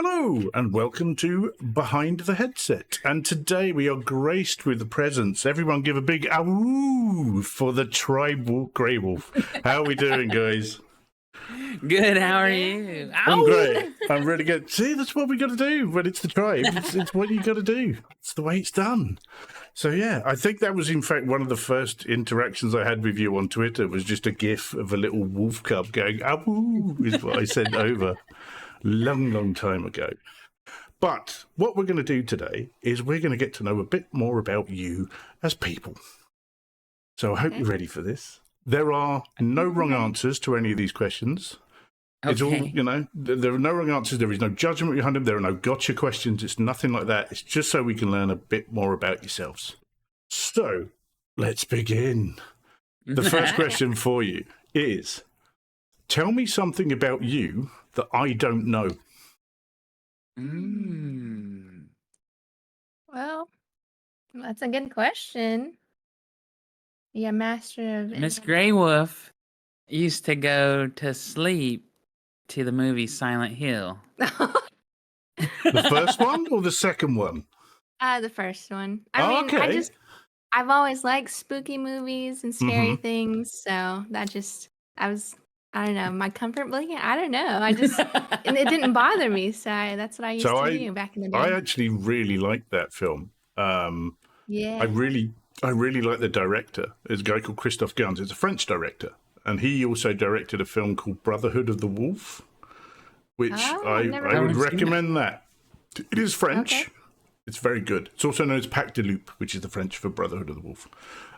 Hello and welcome to Behind the Headset. And today we are graced with the presence. Everyone give a big awoo for the Tribe Grey Wolf. How are we doing, guys? Good, how are you? I'm great. I'm really good. See, that's what we got to do when it's the tribe. It's what you got to do. It's the way it's done. So yeah, I think that was in fact one of the first interactions I had with you on Twitter was just a gif of a little wolf cub going awoo is what I sent over long time ago. But what we're going to do today is we're going to get to know a bit more about you as people. So I hope you're ready for this. There are no wrong answers to any of these questions. It's all, there are no wrong answers. There is no judgment behind them. There are no gotcha questions. It's nothing like that. It's just so we can learn a bit more about yourselves. So let's begin. The first question for you is, tell me something about you that I don't know. Well, that's a good question. Yeah, master of Miss Grey Wolf used to go to sleep to the movie Silent Hill. The first one or the second one? The first one. I've always liked spooky movies and scary things, so I don't know, my comfort blanket. I don't know. And it didn't bother me, so that's what I used to do back in the day. I actually really liked that film. Yeah. I really like the director. There's a guy called Christophe Gans. It's a French director, and he also directed a film called Brotherhood of the Wolf, which I would recommend that. It is French. Okay. It's very good. It's also known as Pack de Loup, which is the French for Brotherhood of the Wolf,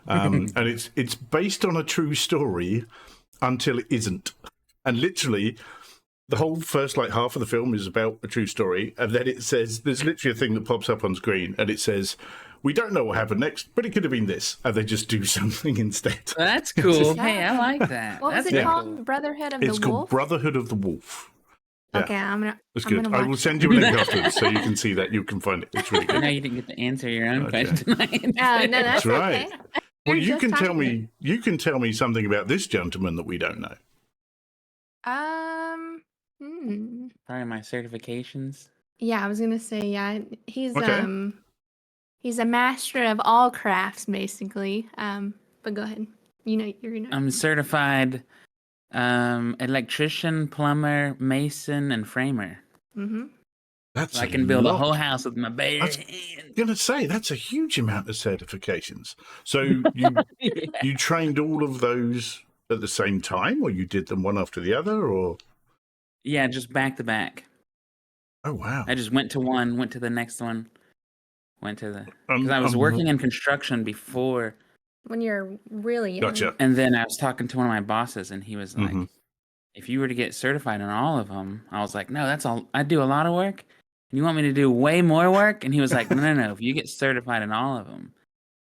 and it's based on a true story until it isn't, and literally the whole first half of the film is about a true story, and then it says there's literally a thing that pops up on screen and it says, we don't know what happened next, but it could have been this, and they just do something instead. That's cool. Hey, I like that. What was it called? Brotherhood of the Wolf? It's called Brotherhood of the Wolf. Yeah. Okay, That's good. I will send you a link afterwards so you can see that. You can find it. It's really good. I know you didn't get to answer your own question. No, that's right. Okay. Well, you can tell me. You can tell me something about this gentleman that we don't know. Probably my certifications. Yeah, I was gonna say he's he's a master of all crafts basically. But go ahead. You're gonna. I'm certified electrician, plumber, mason, and framer. That's I can build a whole house with my bare hands. I'm gonna say that's a huge amount of certifications. So you trained all of those at the same time, or you did them one after the other, or? Yeah, just back to back. Oh wow! I just went to one, went to the next one, went to the because I was working in construction before. When you're really young. Gotcha. And then I was talking to one of my bosses, and he was like, "If you were to get certified in all of them," I was like, "No, that's all. I do a lot of work. And you want me to do way more work?" And he was like, "No. If you get certified in all of them,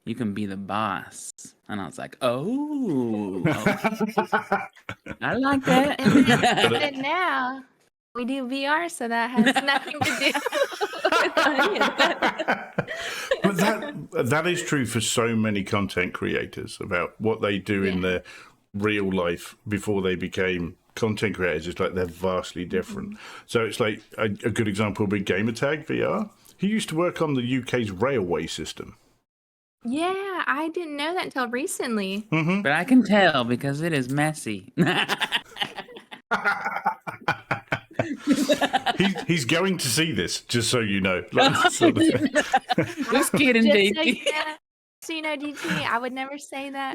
you can be the boss." And I was like, "Oh, I like that." And now we do VR, so that has nothing to do with any of that. But that is true for so many content creators about what they do in their real life before they became content creators. It's like they're vastly different. So it's like a good example would be Gamertag VR. He used to work on the UK's railway system. Yeah, I didn't know that until recently. But I can tell because it is messy. He's going to see this, just so you know. Just kidding, DT. So DT, I would never say that.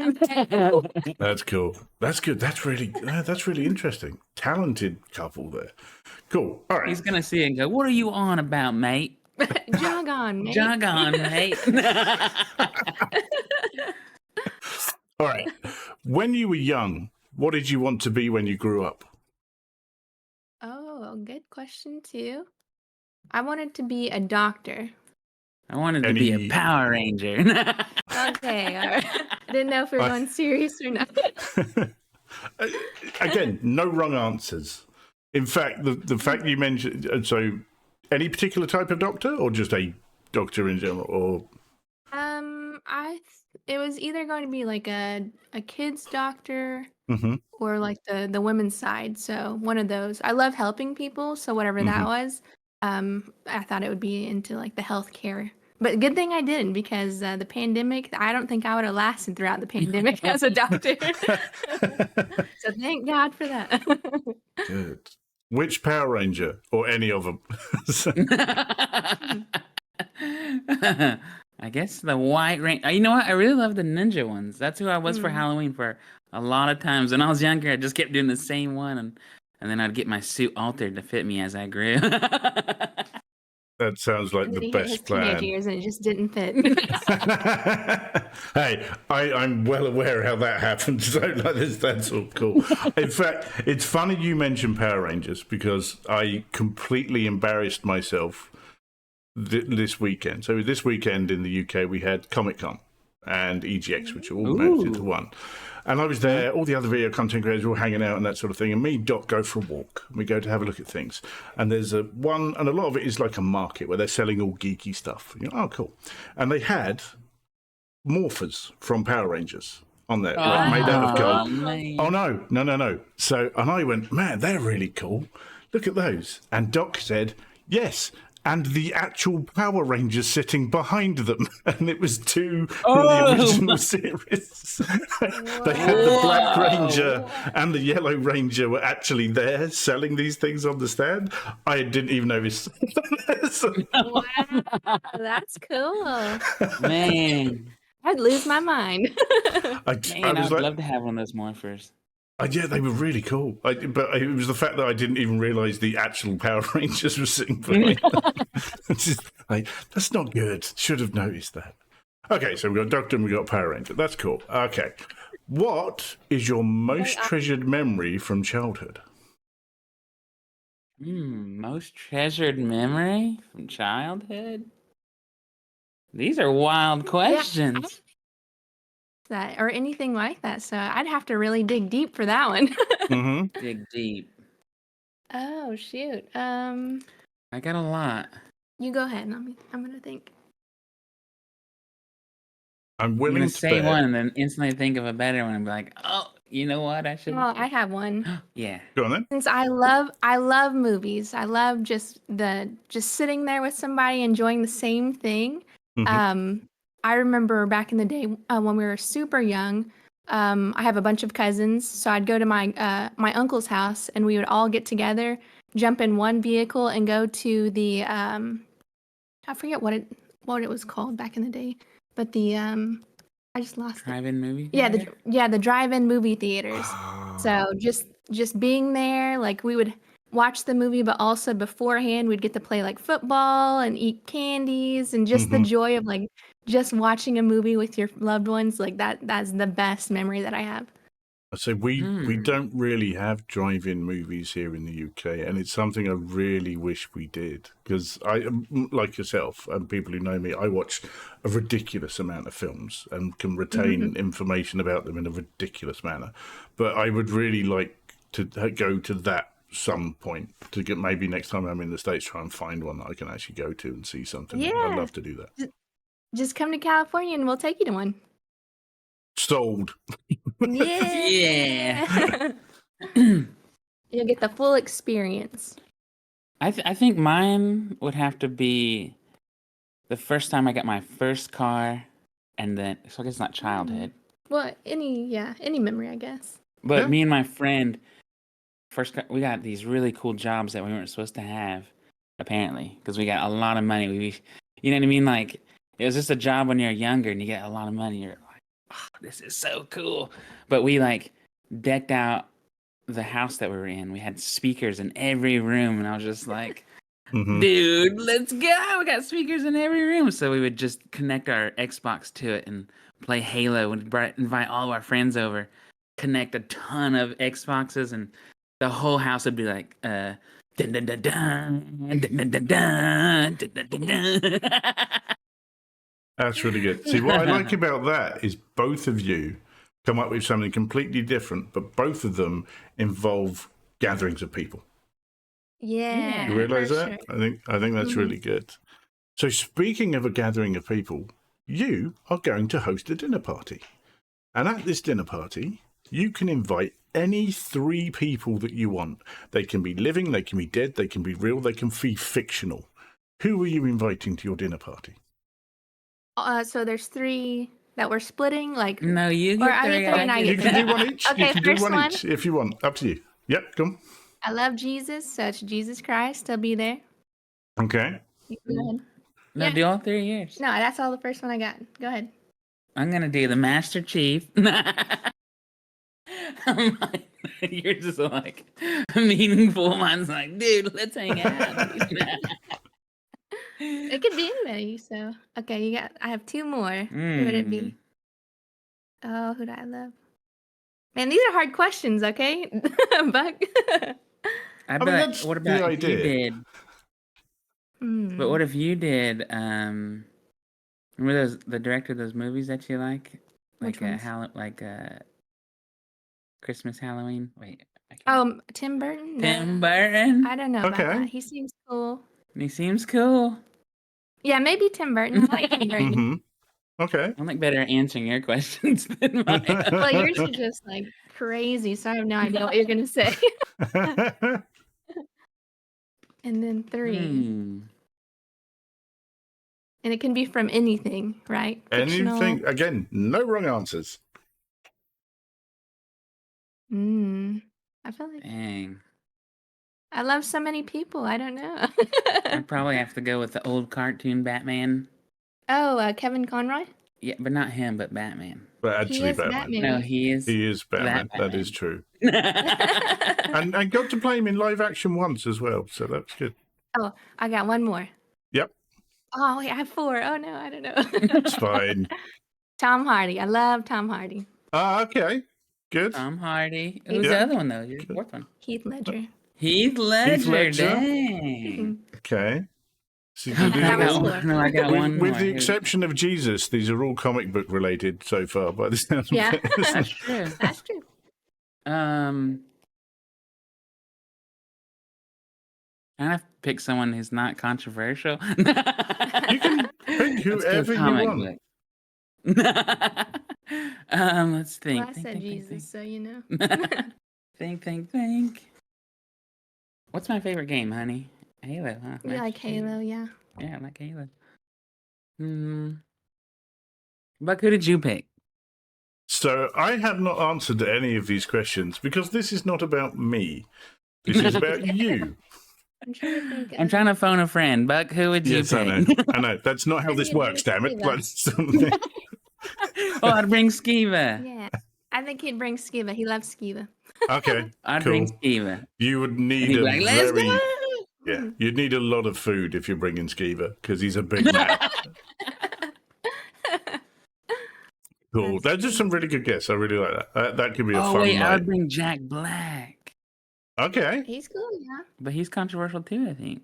That's cool. That's good. That's really interesting. Talented couple there. Cool. All right. He's gonna see it and go, "What are you on about, mate? Jog on, mate. Jog on, mate." All right. When you were young, what did you want to be when you grew up? Oh, good question too. I wanted to be a doctor. I wanted to be a Power Ranger. Okay, all right. I didn't know if we were going serious or not. Again, no wrong answers. In fact, the fact you mentioned, so any particular type of doctor or just a doctor in general? Or it was either going to be like a kid's doctor or like the women's side. So one of those. I love helping people, so whatever that was. I thought it would be into like the healthcare. But good thing I didn't, because the pandemic, I don't think I would have lasted throughout the pandemic as a doctor. So thank God for that. Good. Which Power Ranger, or any of them? I guess the White Ranger. You know what? I really love the ninja ones. That's who I was for Mm. Halloween for a lot of times. When I was younger, I just kept doing the same one, and then I'd get my suit altered to fit me as I grew. That sounds like And then the he hit his best teenage plan. years and it just didn't fit. Hey, I'm well aware how that happened. So that's all cool. In fact, it's funny you mentioned Power Rangers, because I completely embarrassed myself this weekend. So this weekend in the UK, we had Comic-Con and EGX, which are all merged into one. And I was there, all the other video content creators were all hanging out and that sort of thing. And me and Doc go for a walk. We go to have a look at things. And there's and a lot of it is like a market where they're selling all geeky stuff. You know, oh, cool. And they had morphers from Power Rangers on there, like made out of gold. Man. Oh, no. So, and I went, man, they're really cool. Look at those. And Doc said, yes. And the actual Power Rangers sitting behind them. And it was two from the original series. They had the Black Ranger and the Yellow Ranger were actually there selling these things on the stand. I didn't even notice. Wow, that's cool. Man. I'd lose my mind. Man, I would love to have one of those morphers. Yeah, they were really cool. But it was the fact that I didn't even realise the actual Power Rangers were sitting behind them. It's just like, that's not good. Should have noticed that. Okay, so we've got Doctor and we've got Power Ranger. That's cool. Okay. What is your most treasured memory from childhood? Most treasured memory from childhood? These are wild questions. That or anything like that. So I'd have to really dig deep for that one. Mm-hmm. Dig deep. Oh shoot. I got a lot. You go ahead. I'm gonna think. I'm I'm willing gonna to say bet. one and then instantly think of a better one and be like, oh, you know what? I should. Well, I have one. Yeah. Go on then. Since I love movies. I love just sitting there with somebody enjoying the same thing. Mhm. I remember back in the day when we were super young. I have a bunch of cousins, so I'd go to my uncle's house and we would all get together, jump in one vehicle, and go to the I forget what it was called back in the day, but the I just lost it. Drive-in movie. Yeah, theater? the drive-in movie theaters. So just being there, like we would watch the movie, but also beforehand we'd get to play like football and eat candies, and just the joy of like just watching a movie with your loved ones, like that's the best memory that I have. So we don't really have drive-in movies here in the UK, and it's something I really wish we did, because I, like yourself and people who know me, I watch a ridiculous amount of films and can retain information about them in a ridiculous manner. But I would really like to go to that some point, to get maybe next time I'm in the States, try and find one that I can actually go to and see something. Yeah. I'd love to do that. Just come to California and we'll take you to one. Sold. Yeah. You'll get the full experience. I think mine would have to be the first time I got my first car, and then so I guess not childhood, Well, any memory, I guess. but Yeah. me and my friend we got these really cool jobs that we weren't supposed to have, apparently, because we got a lot of money. You know what I mean? Like, it was just a job when you're younger and you get a lot of money. You're like, oh, this is so cool. But we like decked out the house that we were in. We had speakers in every room, and I was just like, dude, let's go. We got speakers in every room. So we would just connect our Xbox to it and play Halo and invite all of our friends over, connect a ton of Xboxes, and the whole house would be like, dun dun dun dun, dun dun dun dun, dun dun dun dun. That's really good. See, what I like about that is both of you come up with something completely different, but both of them involve gatherings of people. Yeah. You realise for that? sure. I think that's really good. So speaking of a gathering of people, you are going to host a dinner party. And at this dinner party, you can invite any 3 people that you want. They can be living, they can be dead, they can be real, they can be fictional. Who are you inviting to your dinner party? So there's 3 that we're splitting, like. No, you Or get I three. get three and I You get can three. do one each. Okay, you can do first one one. each if you want. Up to you. Yep, come. I love Jesus, so it's Jesus Christ. He'll be there. Okay. You can go ahead. No, Yeah. do all 3 years. No, that's all the first one I got. Go ahead. I'm gonna do the Master Chief. You're just like meaningful. Mine's like, dude, let's hang out. It could be anybody. So okay, I have 2 more. Who would it be? Oh, who do I love? Man, these are hard questions. Okay, Buck. I mean, bet. that's What the about if you idea. did? But what if you did? Remember the director of those movies that you like Which ones? Christmas, Halloween. Wait. Tim Burton. Tim Burton. I don't know about Okay. that. He seems cool. He seems cool. Yeah, maybe Tim Burton. I like Tim Burton. Mm-hmm. Okay. I'm like better at answering your questions than mine. Well, yours are just like crazy, so I have no idea what you're gonna say. And then 3. And it can be from anything, right? Fictional. Anything. Again, no wrong answers. I feel like Dang. I love so many people. I don't know. I'd probably have to go with the old cartoon Batman. Oh, Kevin Conroy? Yeah, but not him, but Batman. But He actually, is Batman. Batman. No, he is. He is Batman. That That is true. And got to play him in live action once as well, so that's good. Oh, I got one more. Yep. Oh, wait, I have 4. Oh, no, I don't know. It's fine. Tom Hardy. I love Tom Hardy. Okay. Good. Tom Hardy. Who's Yeah. the other one, though? You're the 4th one. Heath Ledger. Heath Ledger. Ledger. Dang. Okay. So you I can do That was all- cool. No, I got one with more. the exception of Jesus, these are all comic book related so far by the sound of Yeah. it. That's true. That's true. I have to pick someone who's not controversial. You can pick whoever you want. Let's think. Well, I said Jesus, so you know. Think. What's my favorite game, honey? Halo, huh? You like Halo, yeah. Yeah, I like Halo. Buck, who did you pick? So I have not answered any of these questions because this is not about me. This is about you. I'm trying to think. I'm trying to phone a friend. Buck, who would you Yes, I know. pick? I know. That's not how this works, damn it. Oh, I'd bring Skiva. Yeah. I think he'd bring Skiva. He loves Skiva. Okay. I'd cool. bring Skiva. You would And need he'd a be like, let's very go. yeah. You'd need a lot of food if you're bringing Skiva because he's a big man. Cool. That's just some really good guess. I really like that. That could be a Oh, fun wait, night. I'd bring Jack Black. Okay. He's cool, yeah. But he's controversial too, I think.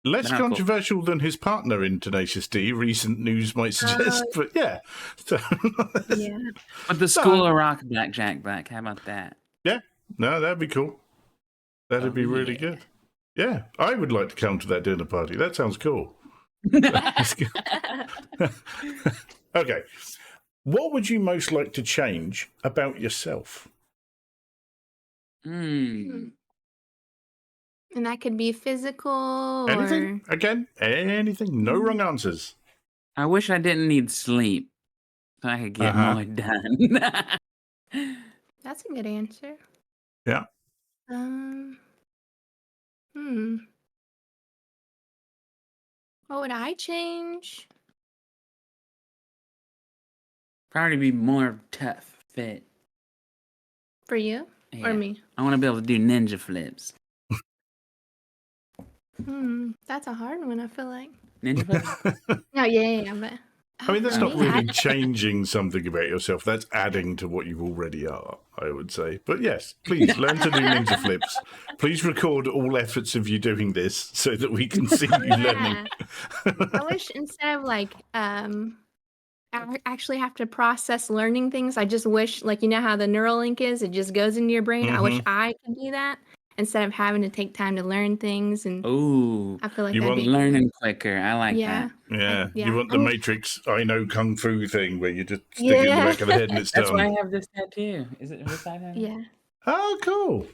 Less Not cool. controversial than his partner in Tenacious D, recent news might suggest, but yeah. So, Yeah. But the School of Rock Jack Black, how about that? no, that'd be cool. That'd Oh, be really yeah. good. Yeah, I would like to come to that dinner party. That sounds cool. Okay. What would you most like to change about yourself? And that could be physical Anything? Again, anything. No wrong answers. I wish I didn't need sleep so I could get more done. That's a good answer. Yeah. What would I change? Probably be more tough, fit. For you Yeah. or me? I want to be able to do ninja flips. That's a hard one, I feel like. Ninja flips? No, yeah, but I mean, that's not me, really changing something about yourself. That's adding to what you already are, I would say. But yes, please learn to do ninja flips. Please record all efforts of you doing this so that we can see you learning. I wish instead of like I actually have to process learning things. I just wish, like, you know how the Neuralink is, it just goes into your brain. I wish I could do that. instead of having to take time to learn things. And Ooh, I feel like You that'd want be learning quicker. I like yeah, that. Yeah, you yeah. want the Matrix I know kung fu thing where you just stick it in the Yeah. back of the head and it's That's why I done. have this tattoo. Is it this I have? Yeah. Oh, cool.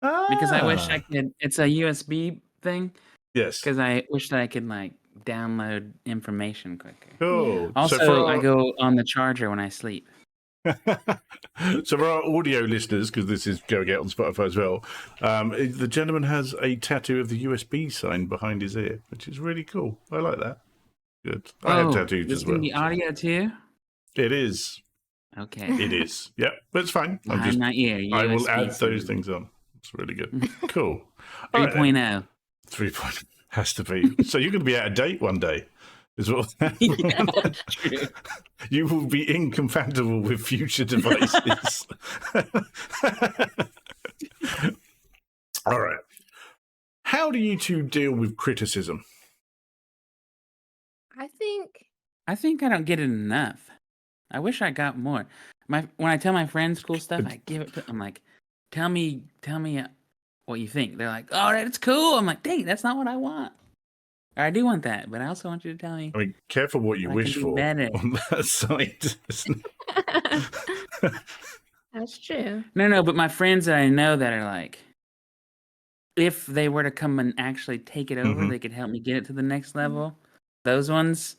Because I wish I Ah, could. It's a USB thing. yes, Because I wish that I could like download information quicker. cool. So Also, I go on the charger when I sleep. so for our audio listeners, because this is going out on Spotify as well, the gentleman has a tattoo of the USB sign behind his ear, which is really cool. I like that. Good. I have tattoos this as can well. be audio too. It is. Okay. It is. Yep, that's fine. Behind my ear. I will USB add those C. things on. It's really good. Cool. All right, 3.0. 3.0 has to be. So you're going to be out of date one day. Is what Yeah, that's true. you will be incompatible with future devices. All right. How do you two deal with criticism? I think I think I don't get it enough. I wish I got more. When I tell my friends cool stuff, I give it to. I'm like, tell me what you think. They're like, oh, that's cool. I'm like, dang, that's not what I want. Or I do want that, but I also want you to tell me. I mean, careful what you I can wish do for better. on that side. that's true. No, but my friends that I know that are like, if they were to come and actually take it over, Mhm. they could help me get it to the next level. Those ones,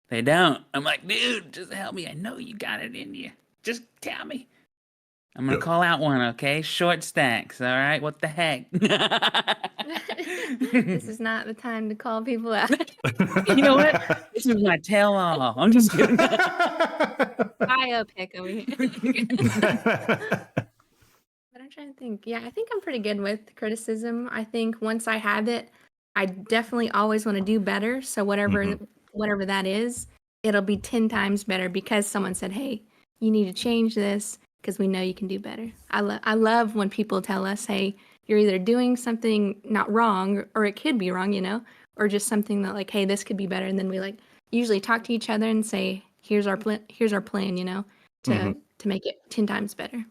they don't. I'm like, dude, just help me. I know you got it in you. Just tell me. I'm gonna Yep. call out one, okay? Short stacks, all right? What the heck? This is not the time to call people out. You know what? This is my tell-all. I'm just kidding. Biopic over here. But I'm trying to think. Yeah, I think I'm pretty good with criticism. I think once I have it, I definitely always want to do better. So whatever that is, it'll be 10 times better because someone said, "Hey, you need to change this because we know you can do better." I love when people tell us, "Hey, you're either doing something not wrong or it could be wrong, or just something that like, hey, this could be better." And then we like usually talk to each other and say, "Here's our plan, to make it 10 times better."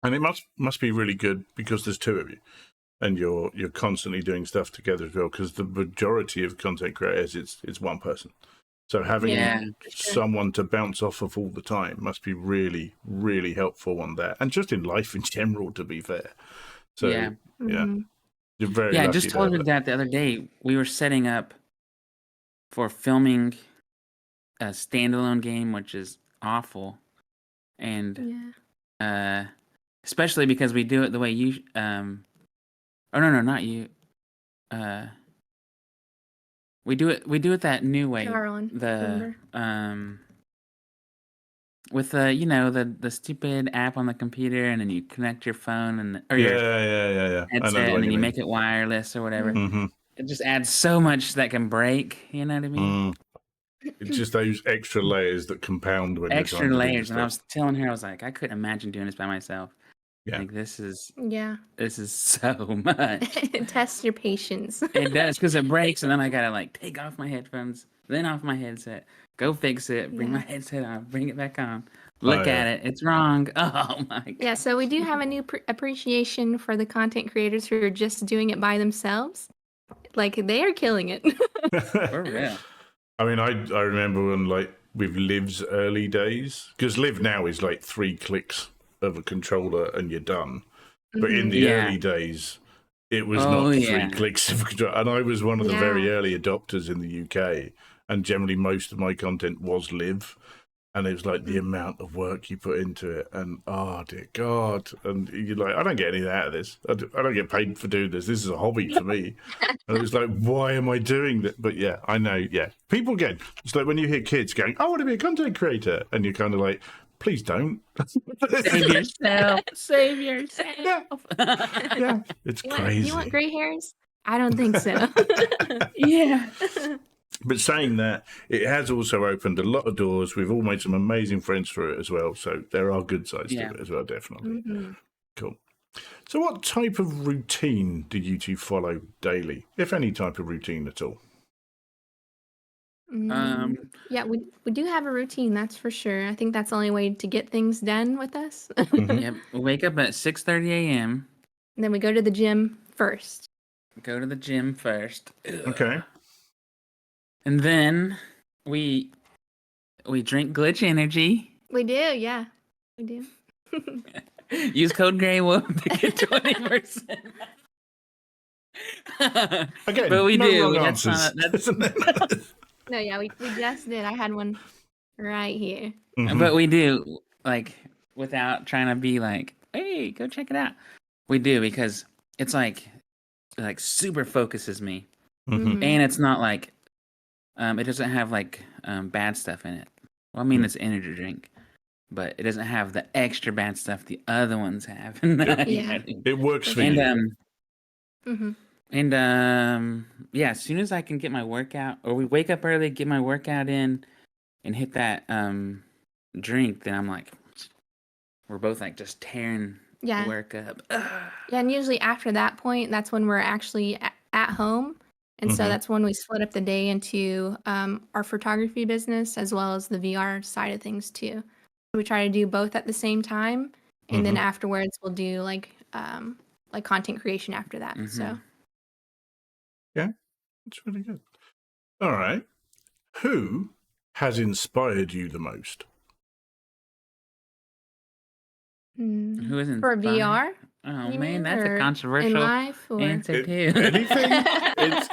And it must be really good because there's two of you, and you're constantly doing stuff together as well. Because the majority of content creators, it's one person. So having Yeah, for sure. someone to bounce off of all the time must be really, really helpful on that, and just in life in general. To be fair, so Yeah. Mhm. you're very Yeah, I lucky just to told have her that the other day. We were setting up for filming a standalone game, which is awful. And Yeah. especially because we do it the way you oh no, not you. We do it that new way. Jarlin, The remember? with the stupid app on the computer, and then you connect your phone or yeah, your yeah. I know headset, the and one then you you mean. make it wireless or whatever. Mm-hmm. It just adds so much that can break. You know what I mean? It's just those extra layers that compound when you're Extra trying to layers. do And I the was stuff. telling her, I was like, I couldn't imagine doing this by myself. Yeah. Like this is Yeah. so much. Test your patience. It does because it breaks, and then I gotta like take off my headphones, then off my headset, go fix it, bring my Yeah. headset on, bring it back on, look yeah. at it, it's wrong. Oh my god. Yeah, so we do have a new appreciation for the content creators who are just doing it by themselves. Like they are killing it. For real. I mean, I remember when like with Liv's early days, because Liv now is like 3 clicks of a controller and you're done. But in the Yeah. early days, it was Oh, not 3 yeah. clicks of a controller. And I was one of the very Yeah. early adopters in the UK. And generally, most of my content was Liv. And it was like the amount of work you put into it. And oh, dear God. And you're like, I don't get anything out of this. I don't get paid for doing this. This is a hobby for me. And it was like, why am I doing that? But yeah, I know. Yeah. People again, it's like when you hear kids going, I want to be a content creator. And you're kind of like, please don't. Save yourself. Save yourself. Yeah. It's Do crazy. you want gray hairs? I don't think so. Yeah. But saying that, it has also opened a lot of doors. We've all made some amazing friends through it as well. So there are good sides Yeah. to it as well, definitely. Mhm. Cool. So what type of routine do you two follow daily, if any type of routine at all? Yeah, we do have a routine, that's for sure. I think that's the only way to get things done with us. Yep. We wake up at 6:30 a.m. And then we go to the gym first. Go to the gym first. Okay. And then we drink Glitch Energy. We do, yeah. We do. Use code GREYWOLF to get 20%. Again, but we no do. wrong That's answers. not, that's, No, yeah, we just did. I had one right here. Mhm. But we do, like, without trying to be like, hey, go check it out. We do, because it's like super focuses me. Mhm. And it's not like, it doesn't have like bad stuff in it. Well, I mean, it's an energy drink, but it doesn't have the extra bad stuff the other ones have. Yeah. It works for And you. yeah, as soon as I can get my workout, or we wake up early, get my workout in, and hit that drink, then I'm like, we're both like just tearing Yeah. work up. Yeah, and usually after that point, that's when we're actually at home. And so Mhm. that's when we split up the day into our photography business as well as the VR side of things too. We try to do both at the same time, and then afterwards we'll do like content creation after that. So It's really good. All right. Who has inspired you the most? Who isn't for VR, Oh you man, mean, that's or a in controversial life, or answer too. Anything?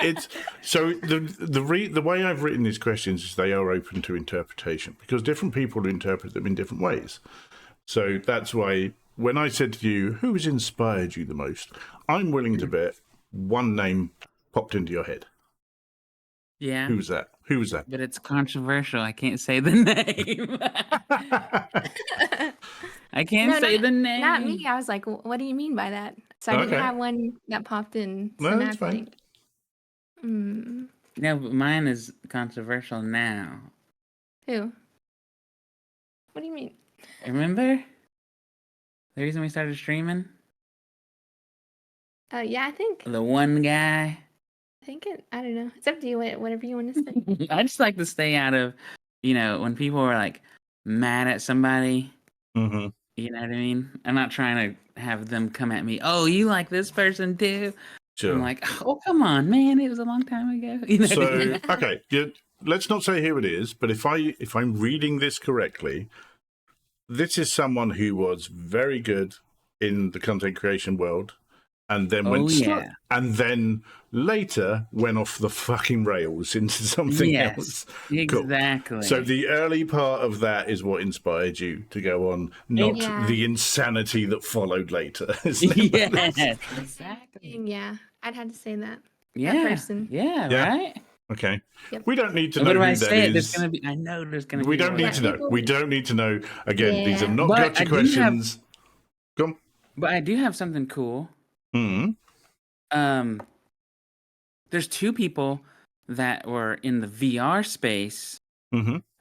it's so the way I've written these questions is they are open to interpretation because different people interpret them in different ways. So that's why when I said to you, who has inspired you the most, I'm willing to bet one name popped into your head. Yeah. Who's that? Who was that? But it's controversial. I can't say the name. I can't say the name. Not me. I was like, what do you mean by that? So I didn't Okay. have one that popped in. So No, now that's I fine. think, No, but mine is controversial now. who? What do you mean? Remember? The reason we started streaming? Yeah, I think The one guy. I don't know. It's up to you. Whatever you want to say. I just like to stay out of, when people are like mad at somebody, Mm-hmm. you know what I mean? I'm not trying to have them come at me. Oh, you like this person too? Sure. I'm like, oh, come on, man. It was a long time ago. You know what I So mean? okay, let's not say who it is, but if I'm reading this correctly, this is someone who was very good in the content creation world, and then and then later went off the fucking rails into something else. Exactly. Cool. So the early part of that is what inspired you to go on, not the insanity that followed later. Yes, exactly. Yeah, I'd have to say that. Yeah, that person. Yeah, right. Okay. Yep. We don't need to But know when who I that say it, is. there's gonna be. I know there's gonna be. We don't need to know. We don't need to know. Again, these are not But gotcha questions. Go on. But I do have something cool. There's two people that were in the VR space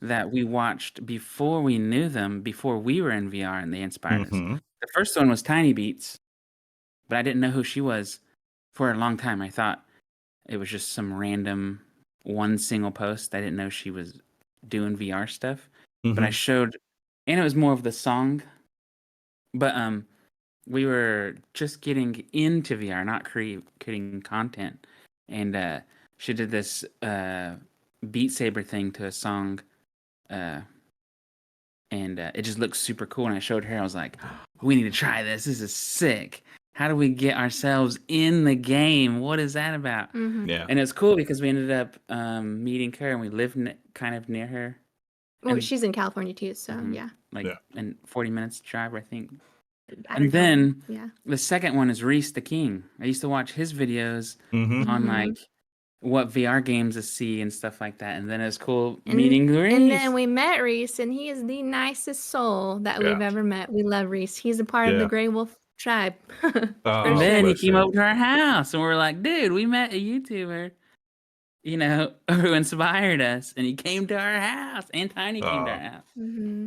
that we watched before we knew them, before we were in VR, and they inspired us. The first one was Tiny Beats, but I didn't know who she was for a long time. I thought it was just some random one single post. I didn't know she was doing VR stuff, but I showed, and it was more of the song. But we were just getting into VR, not creating content, and she did this Beat Saber thing to a song, and it just looked super cool. And I showed her. I was like, "We need to try this. This is sick. How do we get ourselves in the game? What is that about?" Yeah. And it's cool because we ended up meeting her, and we lived kind of near her. Well, she's in California too, so yeah. In 40 minutes drive, I think. And then the second one is Reese the King. I used to watch his videos on like what VR games to see and stuff like that. And then it's cool meeting Reese. And then we met Reese, and he is the nicest soul that we've ever met. We love Reese. He's a part of the Grey Wolf tribe. And then he came over to our house, and we're like, dude, we met a YouTuber, who inspired us, and he came to our house, and Tiny came to our house.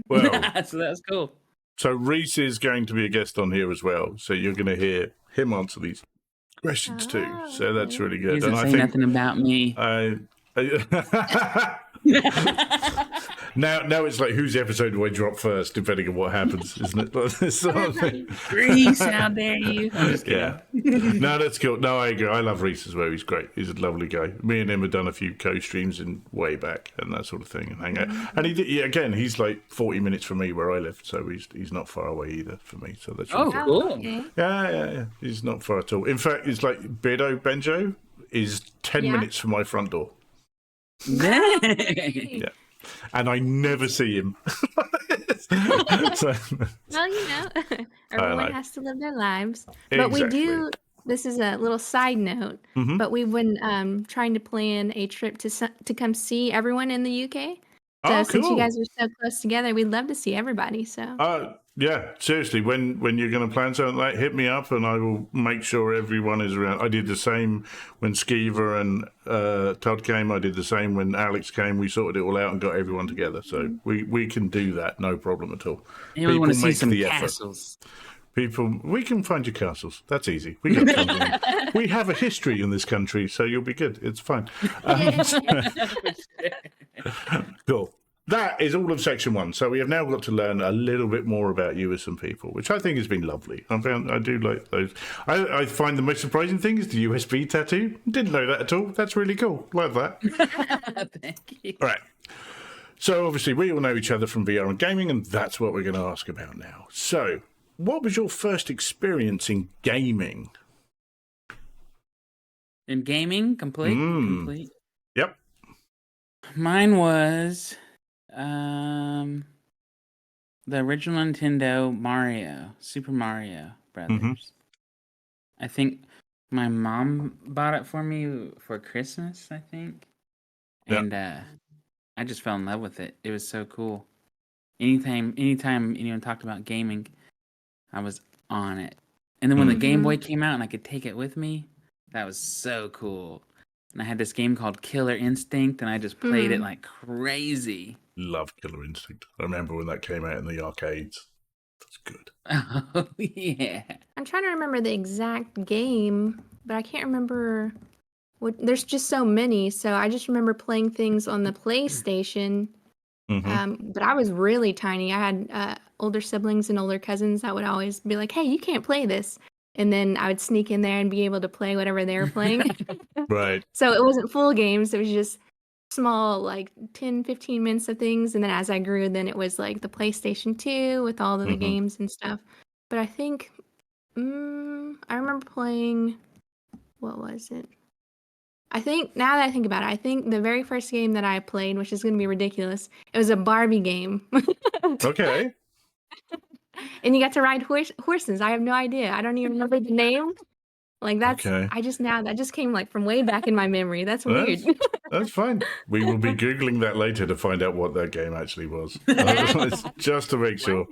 Well, so that's cool. So Reese is going to be a guest on here as well. So you're going to hear him answer these questions too. So that's really good. He doesn't say nothing about me. Now it's like, whose episode do I drop first, depending on what happens, isn't it? This sort of thing. Reese, how dare you? I'm just kidding. Yeah. No, that's cool. No, I agree. I love Reese as well. He's great. He's a lovely guy. Me and him have done a few co-streams in way back and that sort of thing, and hang out. And again, he's like 40 minutes from me where I live, so he's not far away either for me. So that's really good. Cool. Okay. Yeah. He's not far at all. In fact, it's like Beardo Benjo is 10 minutes from my front door. Yeah. And I never see him. So, Well, everyone has to live their lives. But we do, this is a little side note, but we've been trying to plan a trip to come see everyone in the UK. So since you guys are so close together, we'd love to see everybody. So yeah, seriously, when you're going to plan something like, hit me up and I will make sure everyone is around. I did the same when Skeever and Todd came. I did the same when Alex came. We sorted it all out and got everyone together. So we can do that, no problem at all. And we want to see some castles. We can find you castles. That's easy. We got tons. We have a history in this country, so you'll be good. It's fine. Cool. That is all of section 1. So we have now got to learn a little bit more about you as some people, which I think has been lovely. I do like those. I find the most surprising thing is the USB tattoo. Didn't know that at all. That's really cool. Like that. Thank you. All right. So obviously we all know each other from VR and gaming, and that's what we're going to ask about now. So what was your first experience in gaming? In gaming? Complete? Yep. Mine was the original Nintendo Mario, Super Mario Brothers. I think my mom bought it for me for Christmas, I think. And I just fell in love with it. It was so cool. Anytime anyone talked about gaming, I was on it. And then when the Game Boy came out and I could take it with me, that was so cool. And I had this game called Killer Instinct, and I just played it like crazy. Love Killer Instinct. I remember when that came out in the arcades. That's good. Oh, yeah. I'm trying to remember the exact game, but I can't remember there's just so many. So I just remember playing things on the PlayStation. But I was really tiny. I had older siblings and older cousins that would always be like, hey, you can't play this. And then I would sneak in there and be able to play whatever they were playing. Right. So it wasn't full games. It was just small, like 10, 15 minutes of things. And then as I grew, then it was like the PlayStation 2 with all of the games and stuff. But I think, I remember playing, what was it? I think, now that I think about it, I think the very first game that I played, which is going to be ridiculous, it was a Barbie game. Okay. And you got to ride horses. I have no idea. I don't even remember the name. Like that's, that just came like from way back in my memory. That's weird. That's fine. We will be Googling that later to find out what that game actually was. Just to make sure.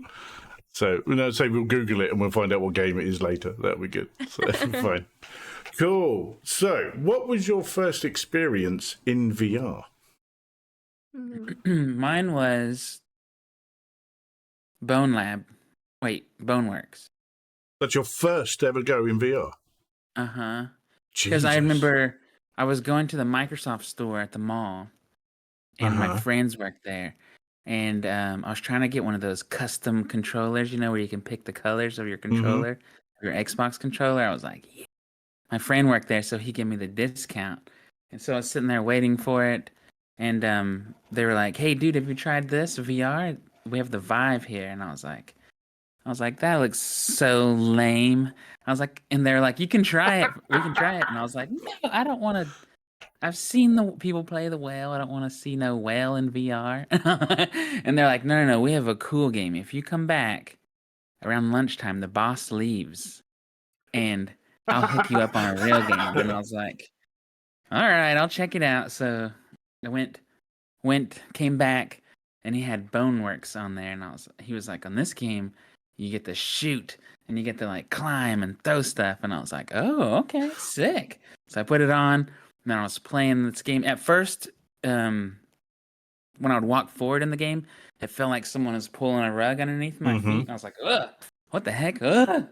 So, we'll Google it and we'll find out what game it is later. That'll be good. So, fine. Cool. So, what was your first experience in VR? Mine was Boneworks. That's your first ever go in VR? Uh-huh. Because I remember I was going to the Microsoft store at the mall, and my friends worked there. And I was trying to get one of those custom controllers, where you can pick the colors of your controller, your Xbox controller. I was like, yeah. My friend worked there, so he gave me the discount. And so I was sitting there waiting for it. And they were like, hey, dude, have you tried this VR? We have the Vive here. And I was like, that looks so lame. I was like, and they're like, you can try it. We can try it. And I was like, no, I don't want to. I've seen the people play the whale. I don't want to see no whale in VR. And they're like, no, we have a cool game. If you come back around lunchtime, the boss leaves. And I'll hook you up on a real game. And I was like, all right, I'll check it out. So I went, came back, and he had Boneworks on there. And he was like, on this game, you get to shoot and you get to like climb and throw stuff. And I was like, oh, okay, sick. So I put it on, and then I was playing this game. At first, when I would walk forward in the game, it felt like someone was pulling a rug underneath my feet. And I was like, ugh, what the heck? Ugh.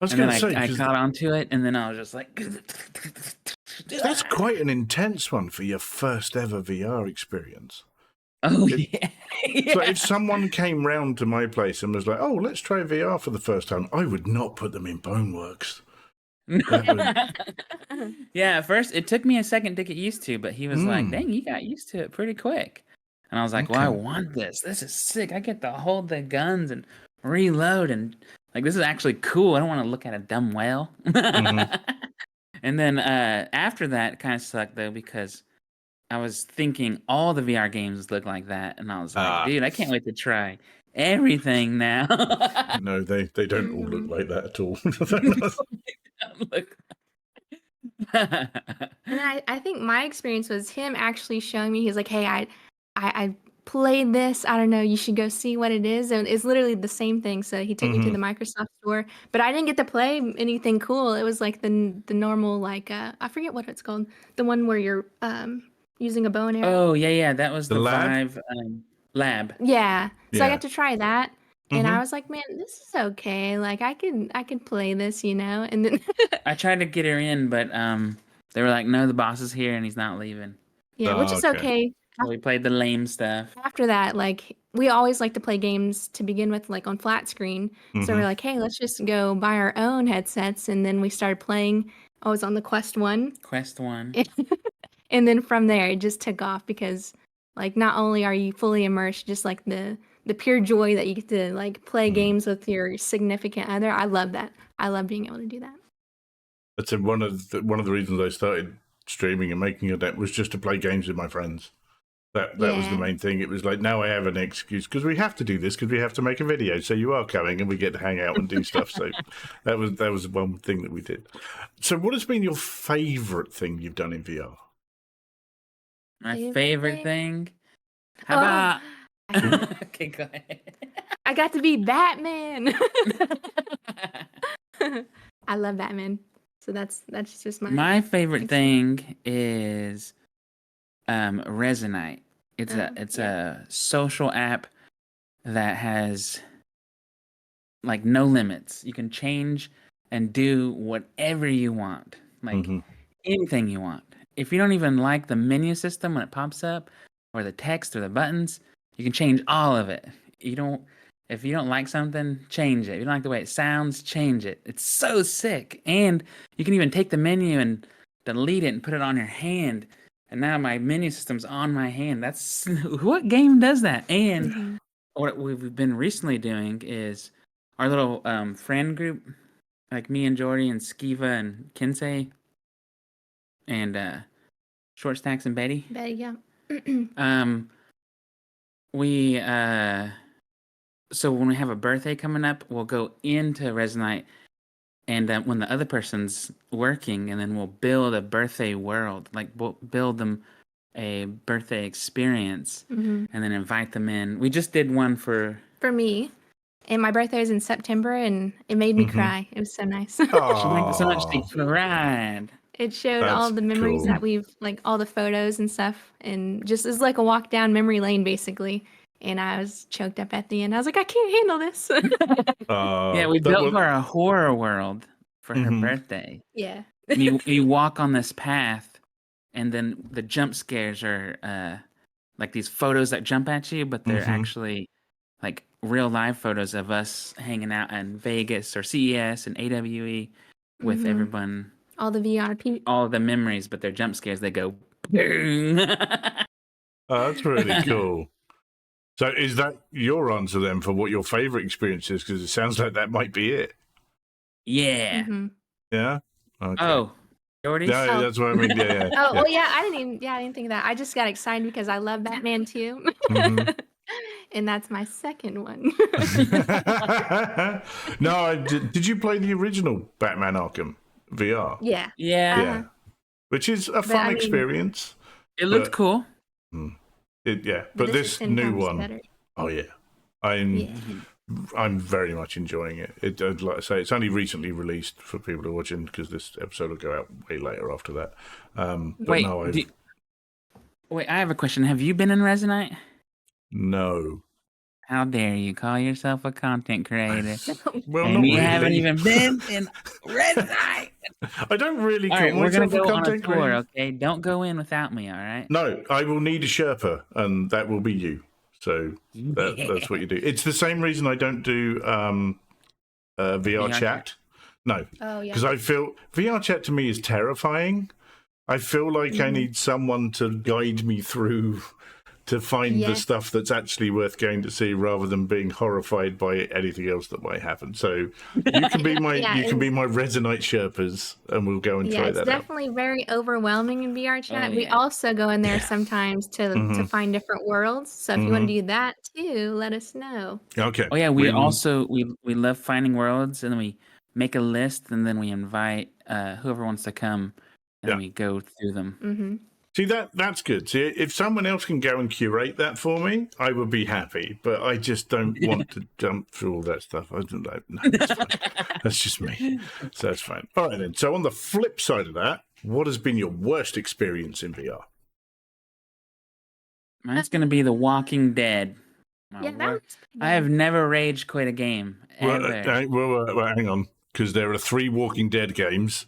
And then I caught onto it, and then I was just like... That's quite an intense one for your first ever VR experience. Oh It- yeah. So if someone came round to my place and was like, "Oh, let's try VR for the first time," I would not put them in Boneworks. Yeah, at first it took me a second to get used to, but he was like, Mm. "Dang, you got used to it pretty quick." And I was like, "Well, I Okay. want this. This is sick. I get to hold the guns and reload, and like this is actually cool. I don't want to look at a dumb whale." And then after that, kind of sucked though because I was thinking all the VR games look like that, and I was like, "Dude, I can't wait to try everything now." No, they don't all look like that at all. Look. And I think my experience was him actually showing me. He's like, "Hey, I played this. I don't know. You should go see what it is." And it's literally the same thing. So he took me to the Microsoft store, but I didn't get to play anything cool. It was like the normal like I forget what it's called. The one where you're using a bow and arrow. Oh yeah, that was The the lab? Vive lab. Yeah. So I Yeah. got to try that. And I Mhm. was like, man, this is okay. Like I can play this, you know. And then I tried to get her in, but they were like, "No, the boss is here and he's not leaving." yeah, which is Okay. okay. So we played the lame stuff. After that, like we always like to play games to begin with, like on flat screen. So we're like, hey, let's just go buy our own headsets, and then we started playing. I was on the Quest 1, Quest 1. and then from there it just took off because, like, not only are you fully immersed, just like the pure joy that you get to like play games with your significant other. I love that. I love being able to do that. That's one of the reasons I started streaming and making a deck was just to play games with my friends. That was the Yeah. main thing. It was like, now I have an excuse because we have to do this because we have to make a video. So you are coming and we get to hang out and do stuff. So that was one thing that we did. So what has been your favorite thing you've done in VR? My Favorite favorite thing? thing. How about? I Okay, go ahead. got to be Batman. I love Batman. So that's just My favorite thing is Resonite. It's a social app that has like no limits. You can change and do whatever you want. Like anything you want. If you don't even like the menu system when it pops up or the text or the buttons, you can change all of it. If you don't like something, change it. If you don't like the way it sounds, change it. It's so sick. And you can even take the menu and delete it and put it on your hand. And now my menu system's on my hand. That's what game does that? And what we've been recently doing is our little friend group, like me and Jordy and Skiva and Kinsey and Short Stacks and Betty. Betty, yeah. We so when we have a birthday coming up, we'll go into Resonite, and when the other person's working, and then we'll build a birthday world. Like we'll build them a birthday experience, and then invite them in. We just did one for me, and my birthday was in September, and it made me cry. It was so nice. She liked it so much she cried. It showed all the memories that we've like all the photos and stuff, and just is like a walk down memory lane basically. And I was choked up at the end. I was like, I can't handle this. Yeah, we built her a horror world for her birthday. Yeah. You walk on this path, and then the jump scares are like these photos that jump at you, but they're actually like real live photos of us hanging out in Vegas or CES and AWE with everyone. All the VR people. All the memories, but they're jump scares. They go boom. That's really cool. So is that your answer then for what your favorite experience is? Because it sounds like that might be it. Yeah. Yeah? Okay. Oh, Jordy? Yeah, that's what I mean. Yeah. Oh, well, yeah, I didn't think of that. I just got excited because I love Batman too. And that's my second one. No, did you play the original Batman Arkham VR? Yeah. Yeah. Which is a fun experience. It looked cool. But this new one, better. oh yeah, I'm very much enjoying it. Like I say, it's only recently released for people to watch in because this episode will go out way later after that. But wait, I have a question. Have you been in Resonite? No. How dare you call yourself a content creator? Well, and not you really. haven't even been in Resonite. I don't really All call right, we're gonna myself a go on a content tour, creator. okay? Don't go in without me, all right? No, I will need a Sherpa, and that will be you. So that's what you do. It's the same reason I don't do VR VR chat. No, Oh yeah. because I feel VR chat to me is terrifying. I feel like I need someone to guide me through to find the stuff that's actually worth going to see, rather than being horrified by anything else that might happen. So you can be my Yeah, you can be my Resonite Sherpas, and we'll go and Yeah, try it's that out. definitely very overwhelming in VR chat. We yeah. also go in there Yeah. sometimes to find different worlds. So if you want to do that too, let us know. Okay. Oh yeah, we also we love finding worlds, and then we make a list, and then we invite whoever wants to come, and we go through them. Mm-hmm. See, that's good. See, if someone else can go and curate that for me, I would be happy. But I just don't want to jump through all that stuff. I don't know. No, that's fine. That's just me. So that's fine. All right, then. So on the flip side of that, what has been your worst experience in VR? Mine's gonna be The Walking Dead. Yeah, that was I have never rage quit a game Well, ever. well, hang on, because there are 3 Walking Dead games.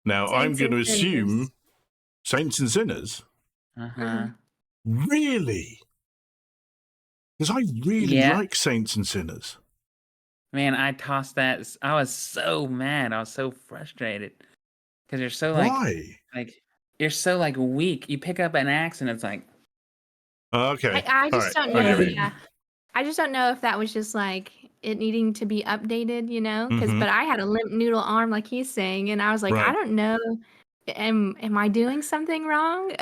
Now, I'm Saints going to and assume Sinners. Saints and Sinners. Uh-huh. Really? Because I really like Saints and Sinners. Man, I tossed that. I was so mad. I was so frustrated because you're so Why? you're so weak. You pick up an axe and it's like. Okay. I just don't I know. get it. Yeah, I just don't know if that was just like it needing to be updated, you know? Mhm. But I had a limp noodle arm, like he's saying, and I was like, I Right. don't know. Am I doing something wrong?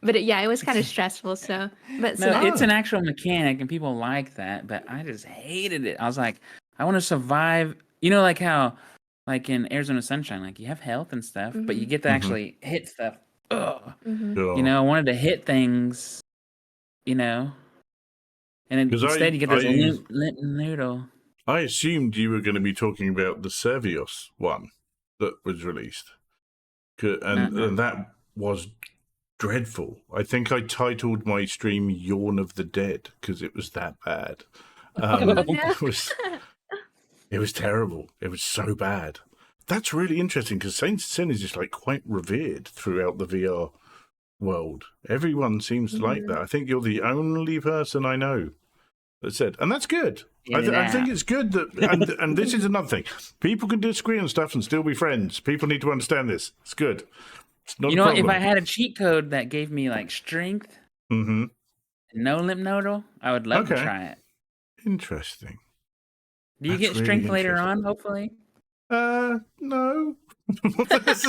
But it was kind of stressful. So, but so No, that, it's an actual mechanic, and people like that. But I just hated it. I was like, I want to survive. You know, like how, like in Arizona Sunshine, like you have health and stuff, but you get to actually hit stuff. Ugh. Sure. You know, I wanted to hit things. You know, and then 'Cause instead you get this limp noodle. I assumed you were going to be talking about the Servios one that was released. And that was dreadful. I think I titled my stream "Yawn of the Dead" because it was that bad. It was terrible. It was so bad. That's really interesting because Saints and Sinners is like quite revered throughout the VR world. Everyone seems to like that. I think you're the only person I know that said, and that's good. I think it's good that, and this is another thing. People can disagree on stuff and still be friends. People need to understand this. It's good. It's not You a know, problem. if I had a cheat code that gave me like strength, no limp noodle, I would love to try it. Interesting. Do you get strength later on, hopefully? No.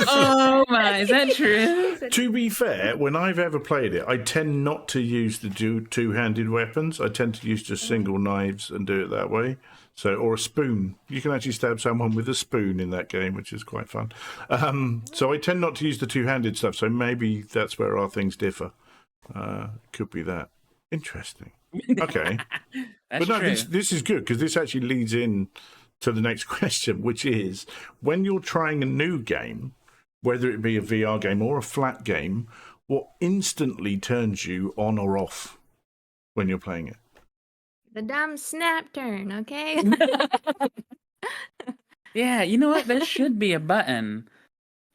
Oh my, is that true? To be fair, when I've ever played it, I tend not to use the two-handed weapons. I tend to use just single knives and do it that way. So, or a spoon. You can actually stab someone with a spoon in that game, which is quite fun. So I tend not to use the two-handed stuff. So maybe that's where our things differ. Could be that. Interesting. Okay. That's but no, true. this is good because this actually leads in to the next question, which is when you're trying a new game, whether it be a VR game or a flat game, what instantly turns you on or off when you're playing it? the dumb snap turn, okay? Yeah, you know what? There should be a button,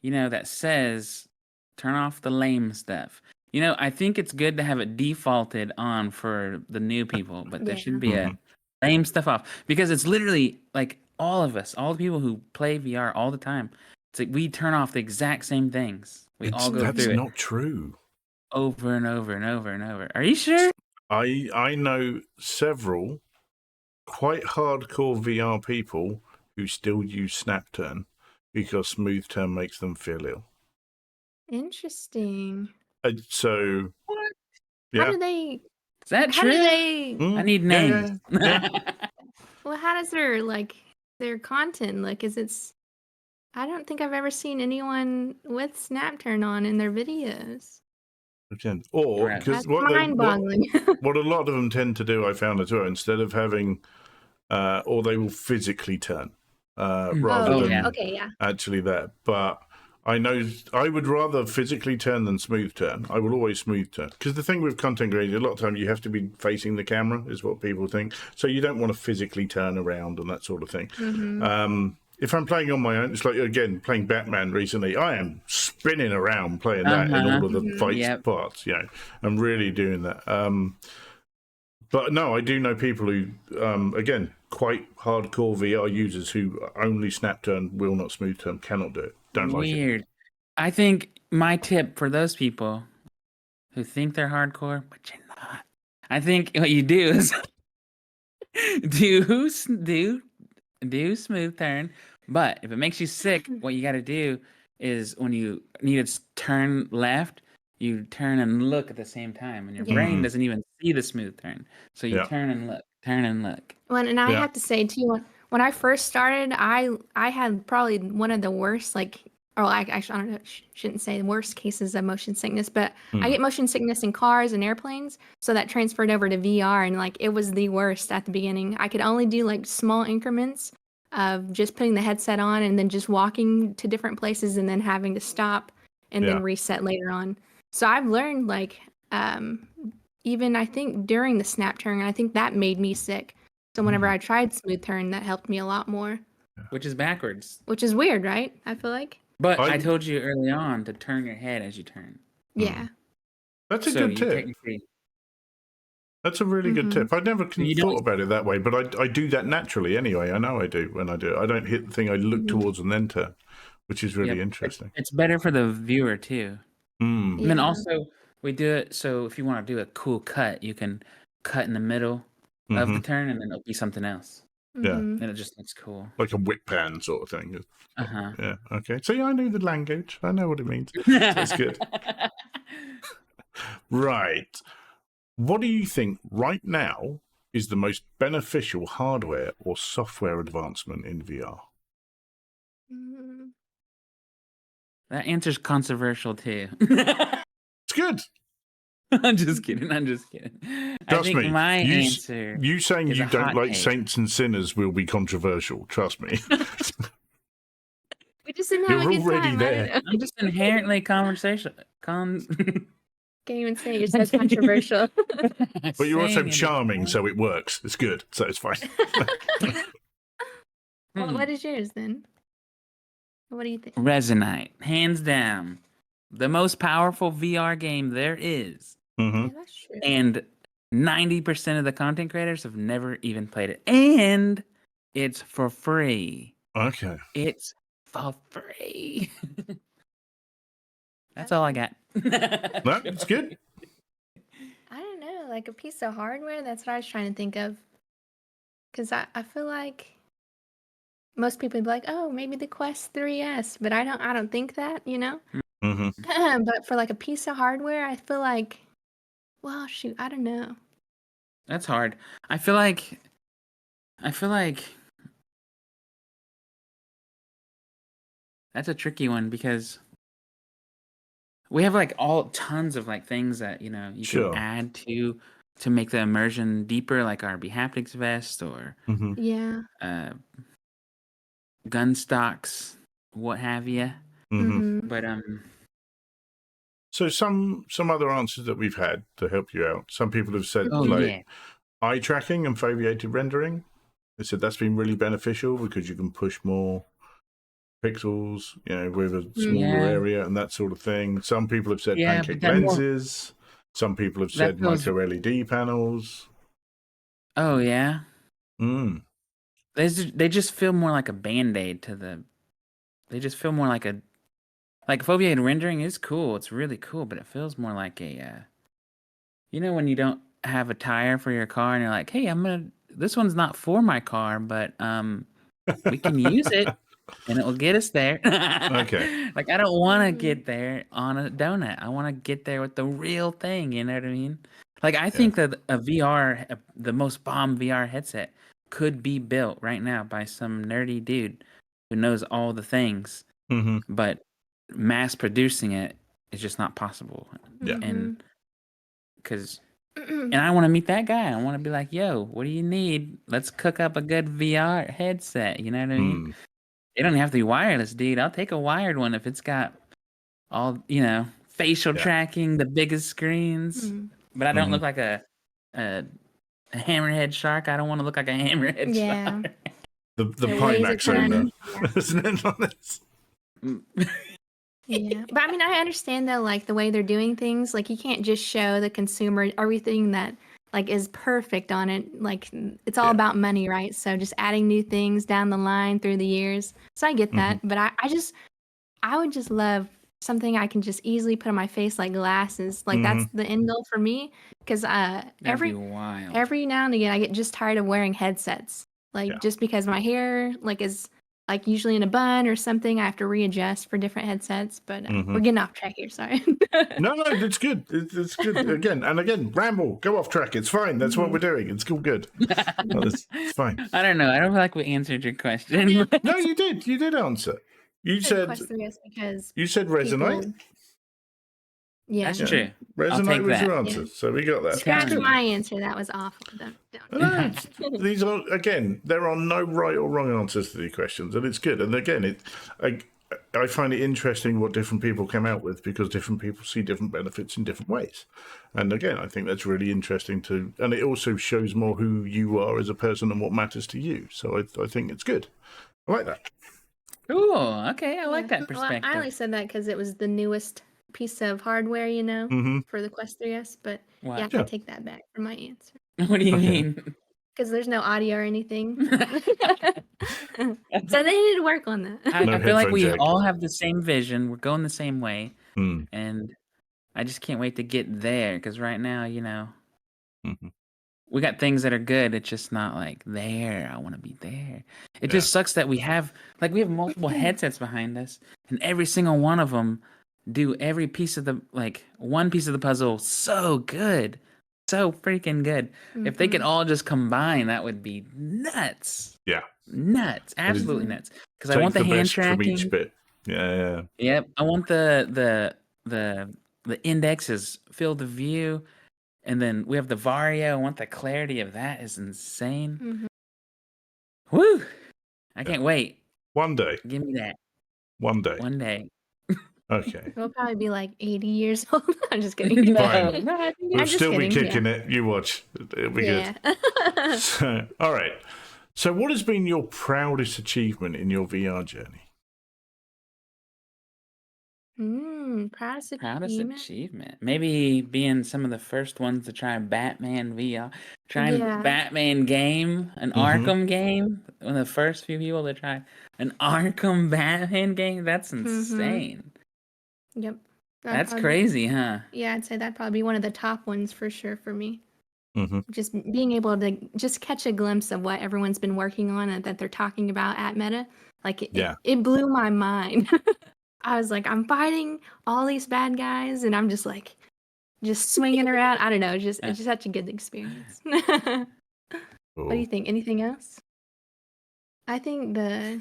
you know, that says turn off the lame stuff. You know, I think it's good to have it defaulted on for the new people, but there should be a lame stuff off because it's literally like all of us, all the people who play VR all the time. It's like we turn off the exact same things. We all go through it. That's not true. Over and over and over and over. Are you sure? I know several quite hardcore VR people who still use snap turn because smooth turn makes them feel ill. Interesting. So, What? yeah. How do they? Is that How true? do they? I need names. Yeah. Well, how does their content look? I don't think I've ever seen anyone with snap turn on in their videos. Or Right. because That's mind-boggling. what a lot of them tend to do, I found as well, instead of having, or they will physically turn rather than actually that. But I know I would rather physically turn than smooth turn. I will always smooth turn because the thing with content creation, a lot of time you have to be facing the camera, is what people think. So you don't want to physically turn around and that sort of thing. if I'm playing on my own, it's like, again, playing Batman recently, I am spinning around playing that in all of the fight parts, I'm really doing that. But no, I do know people who, again, quite hardcore VR users who only snap turn, will not smooth turn, cannot do it, don't like it. Weird. I think my tip for those people who think they're hardcore, but you're not, I think what you do is do smooth turn. But if it makes you sick, what you got to do is when you need to turn left, you turn and look at the same time, and your brain doesn't even see the smooth turn. So you turn and look. Well, and I have to say too, when I first started, I had probably one of the worst, actually, I don't know, shouldn't say the worst cases of motion sickness, but I get motion sickness in cars and airplanes, so that transferred over to VR, and it was the worst at the beginning. I could only do small increments of just putting the headset on and then just walking to different places and then having to stop and then reset later on. So I've learned even I think during the snap turn, I think that made me sick. So whenever I tried smooth turn, that helped me a lot more. Which is backwards. Which is weird, right? I feel like. But I told you early on to turn your head as you turn. Yeah. That's a good tip. That's a really good tip. I never thought about it that way, but I do that naturally anyway. I know I do when I do it. I don't hit the thing, I look towards and then turn, which is really interesting. It's better for the viewer too. And then also we do it so if you want to do a cool cut, you can cut in the middle of the turn and then it'll be something else. Yeah. And it just looks cool. Like a whip pan sort of thing. Yeah, okay. So I know the language. I know what it means. That's good. Right. What do you think right now is the most beneficial hardware or software advancement in VR? That answer's controversial too. It's good. I'm just kidding. Trust me. My answer. You saying you don't like Saints and Sinners will be controversial. Trust me. We just didn't have a good time. There. I'm just inherently conversational. Can't even say you're so controversial. But you're also charming, so it works. It's good. So it's fine. Well, what is yours then? What do you think? Resonate, hands down, the most powerful VR game there is. Yeah, that's true. And 90% of the content creators have never even played it. And it's for free. Okay. It's for free. That's all I got. No, it's good. I don't know, like a piece of hardware. That's what I was trying to think of. Because I feel like most people would be like, oh, maybe the Quest 3S, but I don't think that, you know. But for like a piece of hardware, I feel like, well, shoot, I don't know. That's hard. I feel like that's a tricky one because we have like all tons of like things that you can add to make the immersion deeper, like our Behaptics vest or gun stocks, what have you. But so some other answers that we've had to help you out. Some people have said eye tracking and foveated rendering. They said that's been really beneficial because you can push more pixels, with a smaller area and that sort of thing. Some people have said pancake lenses. Some people have said micro LED panels. Oh yeah. They just feel more like a band-aid to the. They just feel more like a. Like foveated rendering is cool. It's really cool, but it feels more like a. When you don't have a tire for your car and you're like, hey, this one's not for my car, but we can use it. And it will get us there. Okay. Like, I don't want to get there on a donut. I want to get there with the real thing. You know what I mean? Like, I think that the most bomb VR headset could be built right now by some nerdy dude who knows all the things. But mass producing it is just not possible. Yeah. And I want to meet that guy. I want to be like, yo, what do you need? Let's cook up a good VR headset. You know what I mean? It don't have to be wireless, dude. I'll take a wired one if it's got all, facial tracking, the biggest screens. But I don't look like a hammerhead shark. I don't want to look like a hammerhead shark. the The Pimax laser owner, gun. Yeah. isn't it? Like this? Yeah, but I mean, I understand though, like the way they're doing things. Like you can't just show the consumer everything that like is perfect on it. Like it's all Yeah. about money, right? So just adding new things down the line through the years. So I get that, but I would just love something I can just easily put on my face, like glasses. Like that's the end goal for me. Because That'd be every wild. every now and again, I get just tired of wearing headsets. Like Yeah. just because my hair like is like usually in a bun or something, I have to readjust for different headsets. But we're getting off track here. Sorry. No, it's good. It's good. Again, ramble, go off track. It's fine. That's what we're doing. It's all good. It's fine. I don't know. I don't feel like we answered your question. No, you did. You did answer. You said Quest 3S because Resonate. people, yeah, That's true. I'll Resonate take was that. your answer, so we got that. scratch Good. my answer. That was awful. Don't. No, these are again. There are no right or wrong answers to these questions, and it's good. And again, I find it interesting what different people come out with because different people see different benefits in different ways. And again, I think that's really interesting too. And it also shows more who you are as a person and what matters to you. So I think it's good. I like that. Cool. Okay, I like that Well, perspective. I only said that because it was the newest piece of hardware, for the Quest 3S. But What? yeah, Yeah. I take that back from my answer What do you Okay. mean? because there's no audio or anything. So they need to work on that. I No feel like headphone we jack. all have the same vision. We're going the same way, Mm. and I just can't wait to get there. Because right now, Mhm. we got things that are good. It's just not like there. I want to be there. It just sucks that we have multiple headsets behind us, and every single one of them do every piece of the one piece of the puzzle so good, so freaking good. If they could all just combine, that would be nuts. Yeah. Nuts, absolutely nuts. Because I Take want the hand best from each tracking. bit. Yeah. Yep, I want the indexes field of view, and then we have the Vario. I want the clarity of that. Is insane. Mhm. Woo! I can't wait. One day. Give me that One day. one day. Okay. We'll probably be like 80 years old. I'm just kidding. Fine. No, I think We'll I'm just still be kidding, kicking it. You watch. It'll be good. Yeah. So, all right. So, what has been your proudest achievement in your VR journey? Proudest proudest achievement. achievement. Maybe being some of the first ones to try Batman VR, trying Yeah. Batman game, an Arkham game. One of the first few people to try an Arkham Batman game. That's insane. Yep. That'd That's probably- crazy, huh? Yeah, I'd say that'd probably be one of the top ones for sure for me. Mm-hmm. Just being able to just catch a glimpse of what everyone's been working on and that they're talking about at Meta. Like it blew my mind. I was like, I'm fighting all these bad guys and I'm just like swinging around. I don't know, it's just such a good experience. What do you think? Anything else? I think I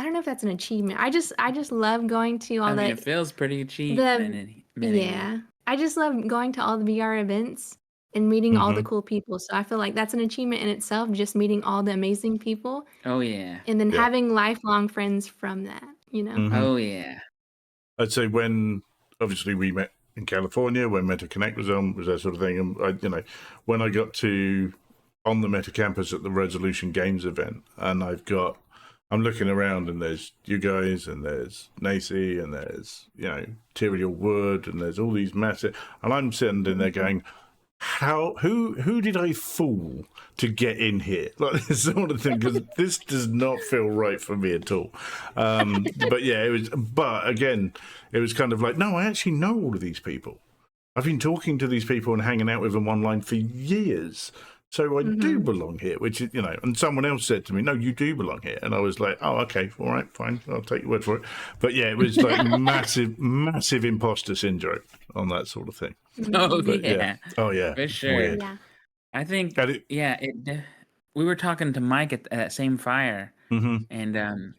don't know if that's an achievement. I just love going to all it feels pretty cheap. yeah. I just love going to all the VR events and meeting all the cool people. So I feel like that's an achievement in itself, just meeting all the amazing people. Oh yeah. And then having lifelong friends from that, Oh yeah. I'd say when obviously we met in California, when Meta Connect was on, was that sort of thing. And when I got on the Meta campus at the Resolution Games event, and I'm looking around and there's you guys and there's Nacy and there's, Tyrael Wood and there's all these massive, and I'm sitting in there going, who did I fool to get in here? Like this sort of thing, because this does not feel right for me at all. But yeah, but again, it was kind of like, no, I actually know all of these people. I've been talking to these people and hanging out with them online for years. So I do belong here, which is, and someone else said to me, no, you do belong here. And I was like, oh, okay, all right, fine. I'll take your word for it. But yeah, it was like massive imposter syndrome on that sort of thing. Oh But, yeah. Oh yeah. For sure. Weird. Yeah. I think Got it. we were talking to Mike at that same fire, Mm-hmm. and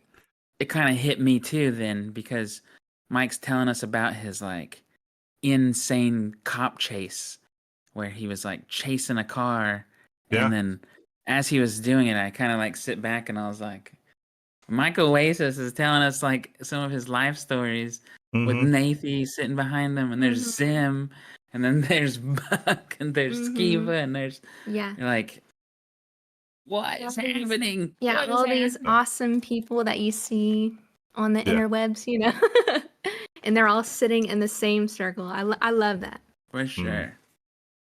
it kind of hit me too then, because Mike's telling us about his like insane cop chase where he was like chasing a car, and then as he was doing it, I kind of like sit back and I was like, Michael Oasis is telling us like some of his life stories with Nathy sitting behind him, and there's Zim, and then there's Buck, and there's Skiva, and there's Yeah. like What is All these- happening? Yeah, What is all these happening? awesome people that you see on the Yeah. interwebs, you know, and they're all sitting in the same circle. I love that. For sure.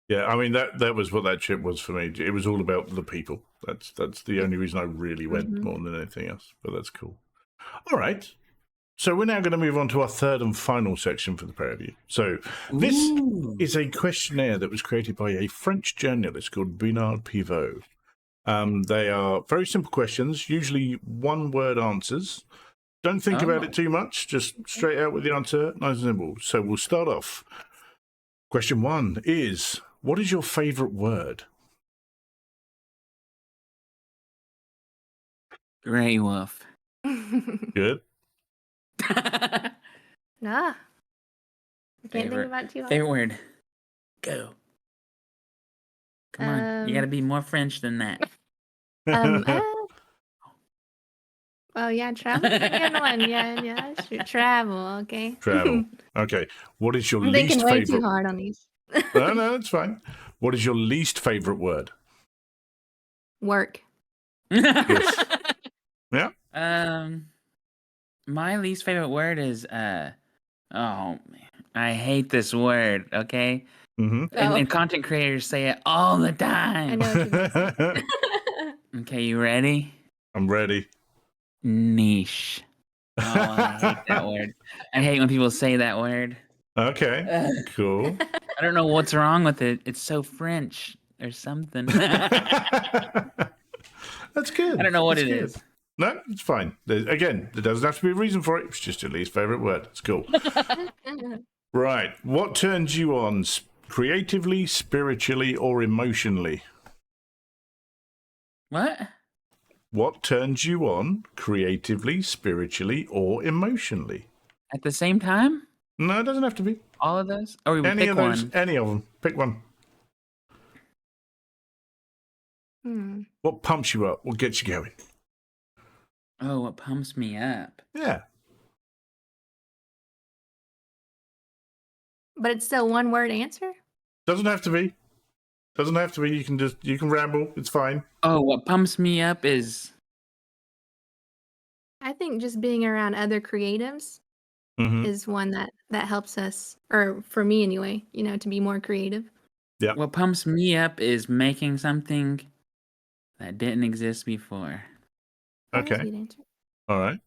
Yeah, I mean that was what that trip was for me. It was all about the people. That's the only reason I really went Mhm. more than anything else. But that's cool. All right. So we're now going to move on to our third and final section for the pair of you. So this Ooh. is a questionnaire that was created by a French journalist called Bernard Pivot. They are very simple questions, usually one-word answers. Don't think about Oh. it too much. Just straight out with the answer, nice and simple. So we'll start off. Question 1 is, what is your favorite word? Grey Wolf. Good. Nah. I can't think Favorite- about too hard. Favorite word. Go. Come on. You got to be more French than that. Oh yeah, travel's a good one. Yeah, sure. Travel, okay. Travel. Okay. What is your I'm least thinking way favorite? too hard on these. No, it's fine. What is your least favorite word? Work. Yes. Yeah. My least favorite word is oh man, I hate this word. Okay, Mm-hmm. and content creators say it all the I time. know what you mean. Okay, you ready? I'm ready. Niche. Oh, I hate that word. I hate when people say that word. Okay. Ugh. Cool. I don't know what's wrong with it. It's so French or something. That's good. I don't know what That's it good. is. No, it's fine. Again, there doesn't have to be a reason for it. It's just your least favorite word. It's cool. Right. What turns you on creatively, spiritually, or emotionally? What? What turns you on creatively, spiritually, or emotionally? At the same time? No, it doesn't have to be. All of those? Or we Any pick of those, one? any of them. Pick one. What pumps you up? What gets you going? Oh, what pumps me up? Yeah. But it's still one word answer? Doesn't have to be. Doesn't have to be. You can ramble. It's fine. Oh, what pumps me up is I think just being around other creatives Mm-hmm. is one that helps us, or for me anyway, you know, to be more creative. what pumps me up is making something that didn't exist before. That was a Okay. good answer. All right.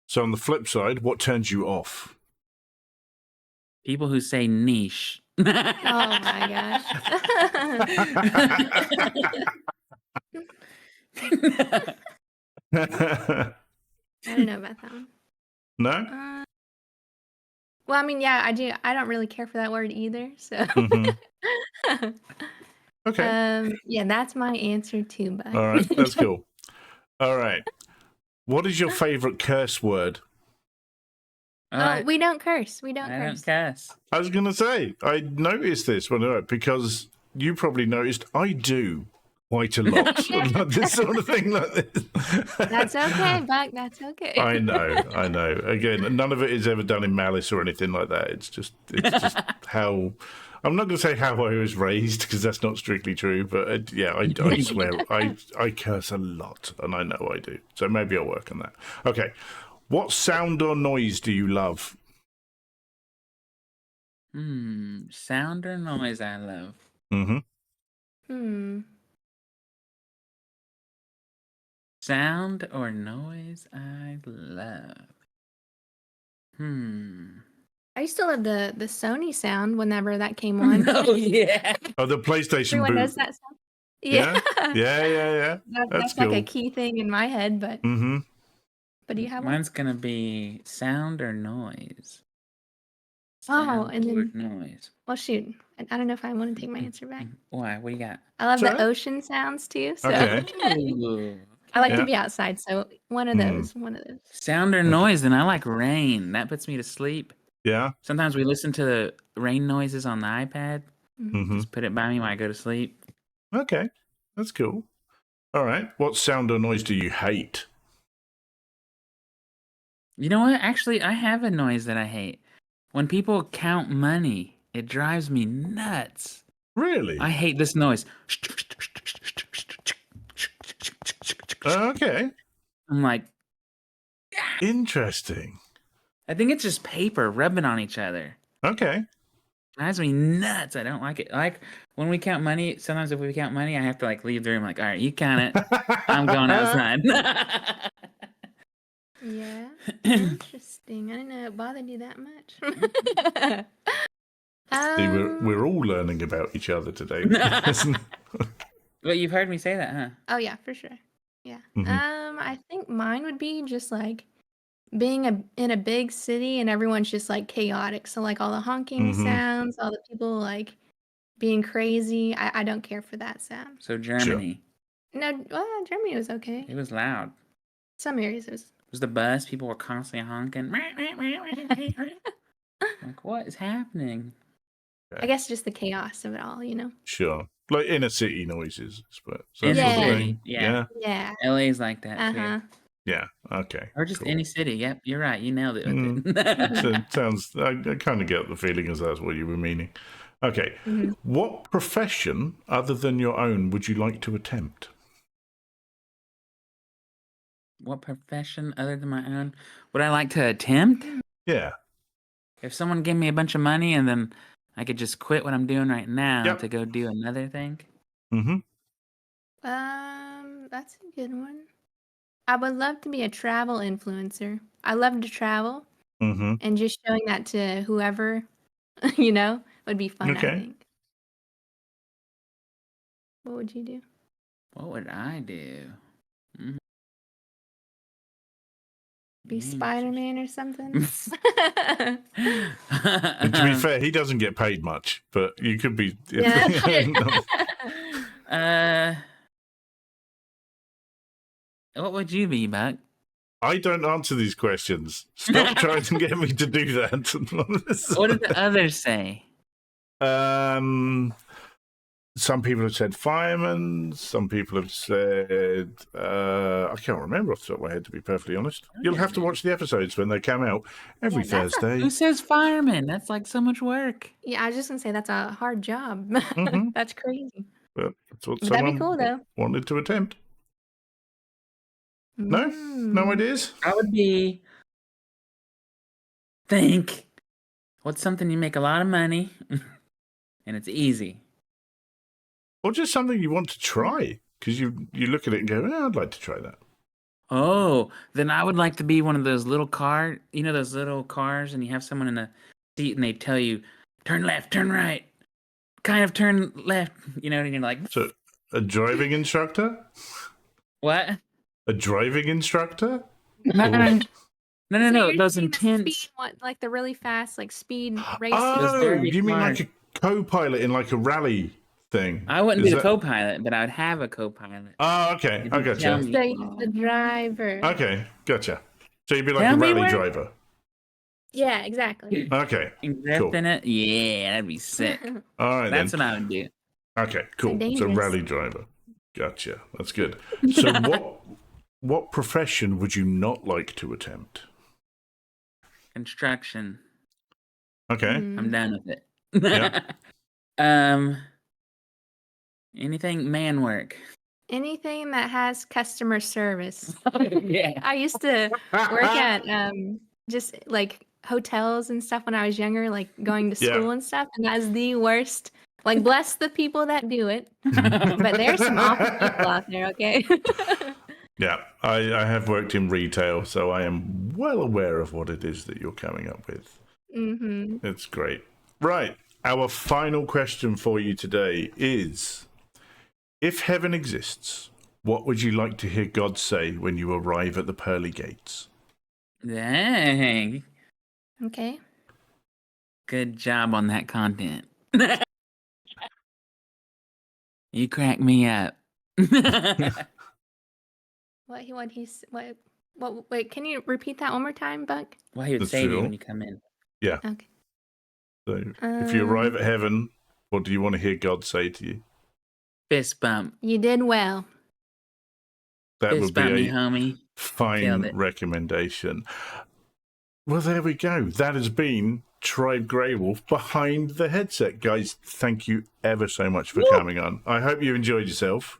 So on the flip side, what turns you off? People who say niche. Oh my gosh. I don't know about that one. No? Well, I mean, yeah, I do. I don't really care for that word either. So, Mhm. Okay. yeah, that's my answer too. But All right. That's cool. All right. What is your favorite curse word? Oh, we don't curse. We don't I curse. don't cuss. I was going to say, I noticed this because you probably noticed I do quite a lot. Like this sort of thing like this. That's okay, Buck. That's okay. I know. Again, none of it is ever done in malice or anything like that. It's just how. I'm not going to say how I was raised because that's not strictly true. But yeah, I swear I curse a lot, and I know I do. So maybe I'll work on that. Okay, what sound or noise do you love? Sound or noise I love? Mm-hmm. Sound or noise I love? I used to love the Sony sound whenever that came on. Oh yeah. Oh, the PlayStation Everyone boot. knows that sound. Yeah. Yeah. That's cool. like a key thing in my head. But Mm-hmm. but do you have one? Mine's gonna be sound or noise. Oh, Sound and or then noise. well, shoot. I don't know if I want to take my answer back. Why? What do you got? I love Sorry? the ocean sounds too. So Okay. Ooh. I like Yeah. to be outside. So one of those. One of those. Sound or noise, then I like rain. That puts me to sleep. Yeah. Sometimes we listen to the rain noises on the iPad. Mm-hmm. Just put it by me when I go to sleep. Okay. That's cool. All right. What sound or noise do you hate? You know what? Actually, I have a noise that I hate. When people count money, it drives me nuts. Really? I hate this noise. Okay. I'm like, Interesting. I think it's just paper rubbing on each other. Okay. Drives me nuts. I don't like it. Like when we count money, sometimes if we count money, I have to like leave the room. Like, all right, you count it. I'm going outside. Yeah. Interesting. I didn't know it bothered you that much. See, we're all learning about each other today. But you've heard me say that, huh? Oh yeah, for sure. Yeah. Mhm. I think mine would be just like being in a big city and everyone's just like chaotic. So like all the honking Mhm. sounds, all the people like being crazy. I don't care for that sound. So Germany. No, well, Germany was okay. It was loud. Some areas it was. It was the bus. People were constantly honking. Like, what is happening? I guess just the chaos of it all, you know. Sure. Like inner city noises, but Inner Yeah. city, yeah. Yeah. LA's like that Uh-huh. too. Yeah. Okay. Or just cool. any city. Yep, you're right. You nailed it with Mm. it. So it sounds. I kind of get the feeling as that's what you were meaning. Okay. Mhm. What profession other than your own would you like to attempt? What profession other than my own would I like to attempt? Yeah. If someone gave me a bunch of money and then I could just quit what I'm doing right now Yep. to go do another thing. Mm-hmm. That's a good one. I would love to be a travel influencer. I love to travel, Mm-hmm. and just showing that to whoever, you know, would be fun, Okay. I think. What would you do? What would I do? Be Spider-Man or something? And to be fair, he doesn't get paid much, but you could be. What would you be, Buck? I don't answer these questions. Stop trying to get me to do that. What did the others say? Some people have said fireman. Some people have said I can't remember off the top of my head, to be perfectly honest. You'll have to watch the episodes when they come out every Thursday. Who says fireman? That's like so much work. Yeah, I was just gonna say that's a hard job. Mhm. That's crazy. But that's what That'd someone be cool though. wanted to attempt. No? No Mm. ideas? I would be. Think. What's something you make a lot of money and it's easy? Or just something you want to try because you look at it and go, I'd like to try that. Oh, then I would like to be one of those little those little cars, and you have someone in a seat, and they tell you, turn left, turn right, kind of turn left, and you're like, So, a driving instructor? what? A driving instructor? No, So you're those saying the speed intense. one, like the really fast, like speed races. Oh, very you mean smart. like a co-pilot in like a rally thing? I wouldn't Is be the that- co-pilot, but I would have a co-pilot. Oh, okay. I If you tell gotcha. me. So you're the driver. Okay, gotcha. So you'd be like Tell a me rally where- driver. Yeah, exactly. Okay, And drift cool. in it? Yeah, that'd be sick. all right That's then. what I would do. Okay, cool. So dangerous. rally driver. Gotcha. That's good. So what profession would you not like to attempt? Construction. Okay. Mhm. I'm done with it. Yeah. Anything man work. Anything that has customer service. Yeah. I used to work at just like hotels and stuff when I was younger, like going to Yeah. school and stuff, and that's the worst. Like, bless the people that do it, but there's some awful people out there. Okay. Yeah, I have worked in retail, so I am well aware of what it is that you're coming up with. Mm-hmm. It's great. Right. Our final question for you today is, if heaven exists, what would you like to hear God say when you arrive at the pearly gates? Dang. Okay. Good job on that content. You crack me up. What? Wait, can you repeat that one more time, Buck? What he would That's say to you true. when you come in. Okay. So, if you arrive at heaven, what do you want to hear God say to you? Fist bump. You did well. That Fist would bump me, be a homie. fine Killed it. recommendation. Well, there we go. That has been Tribe Grey Wolf behind the headset. Guys, thank you ever so much for coming on. I hope you enjoyed yourself.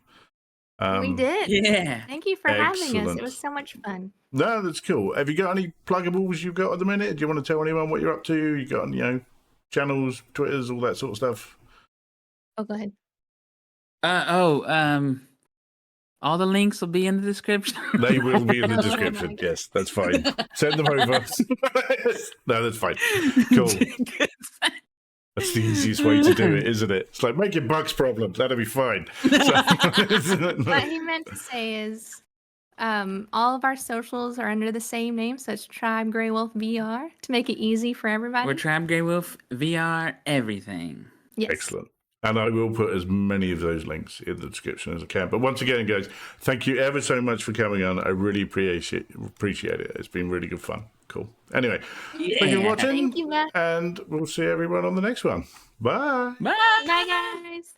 We did. Yeah. Thank you for having us. It Excellent. was so much fun. No, that's cool. Have you got any pluggables you've got at the minute? Do you want to tell anyone what you're up to? You got, channels, Twitters, all that sort of stuff? Oh, go ahead. All the links will be in the description. They will be in the Oh my description. God. Yes, that's fine. Send them over. No, that's fine. Cool. That's the easiest way to do it, isn't it? It's like making Buck's problems. That'll be fine. What he meant to say is all of our socials are under the same name, so it's Tribe Grey Wolf VR to make it easy for everybody. We're Tribe Grey Wolf VR everything. Yes. Excellent. And I will put as many of those links in the description as I can. But once again, guys, thank you ever so much for coming on. I really appreciate it. It's been really good fun. Cool. Anyway, thank you for watching. Thank you, Matt. And we'll see everyone on the next one. Bye. Bye. Bye, guys.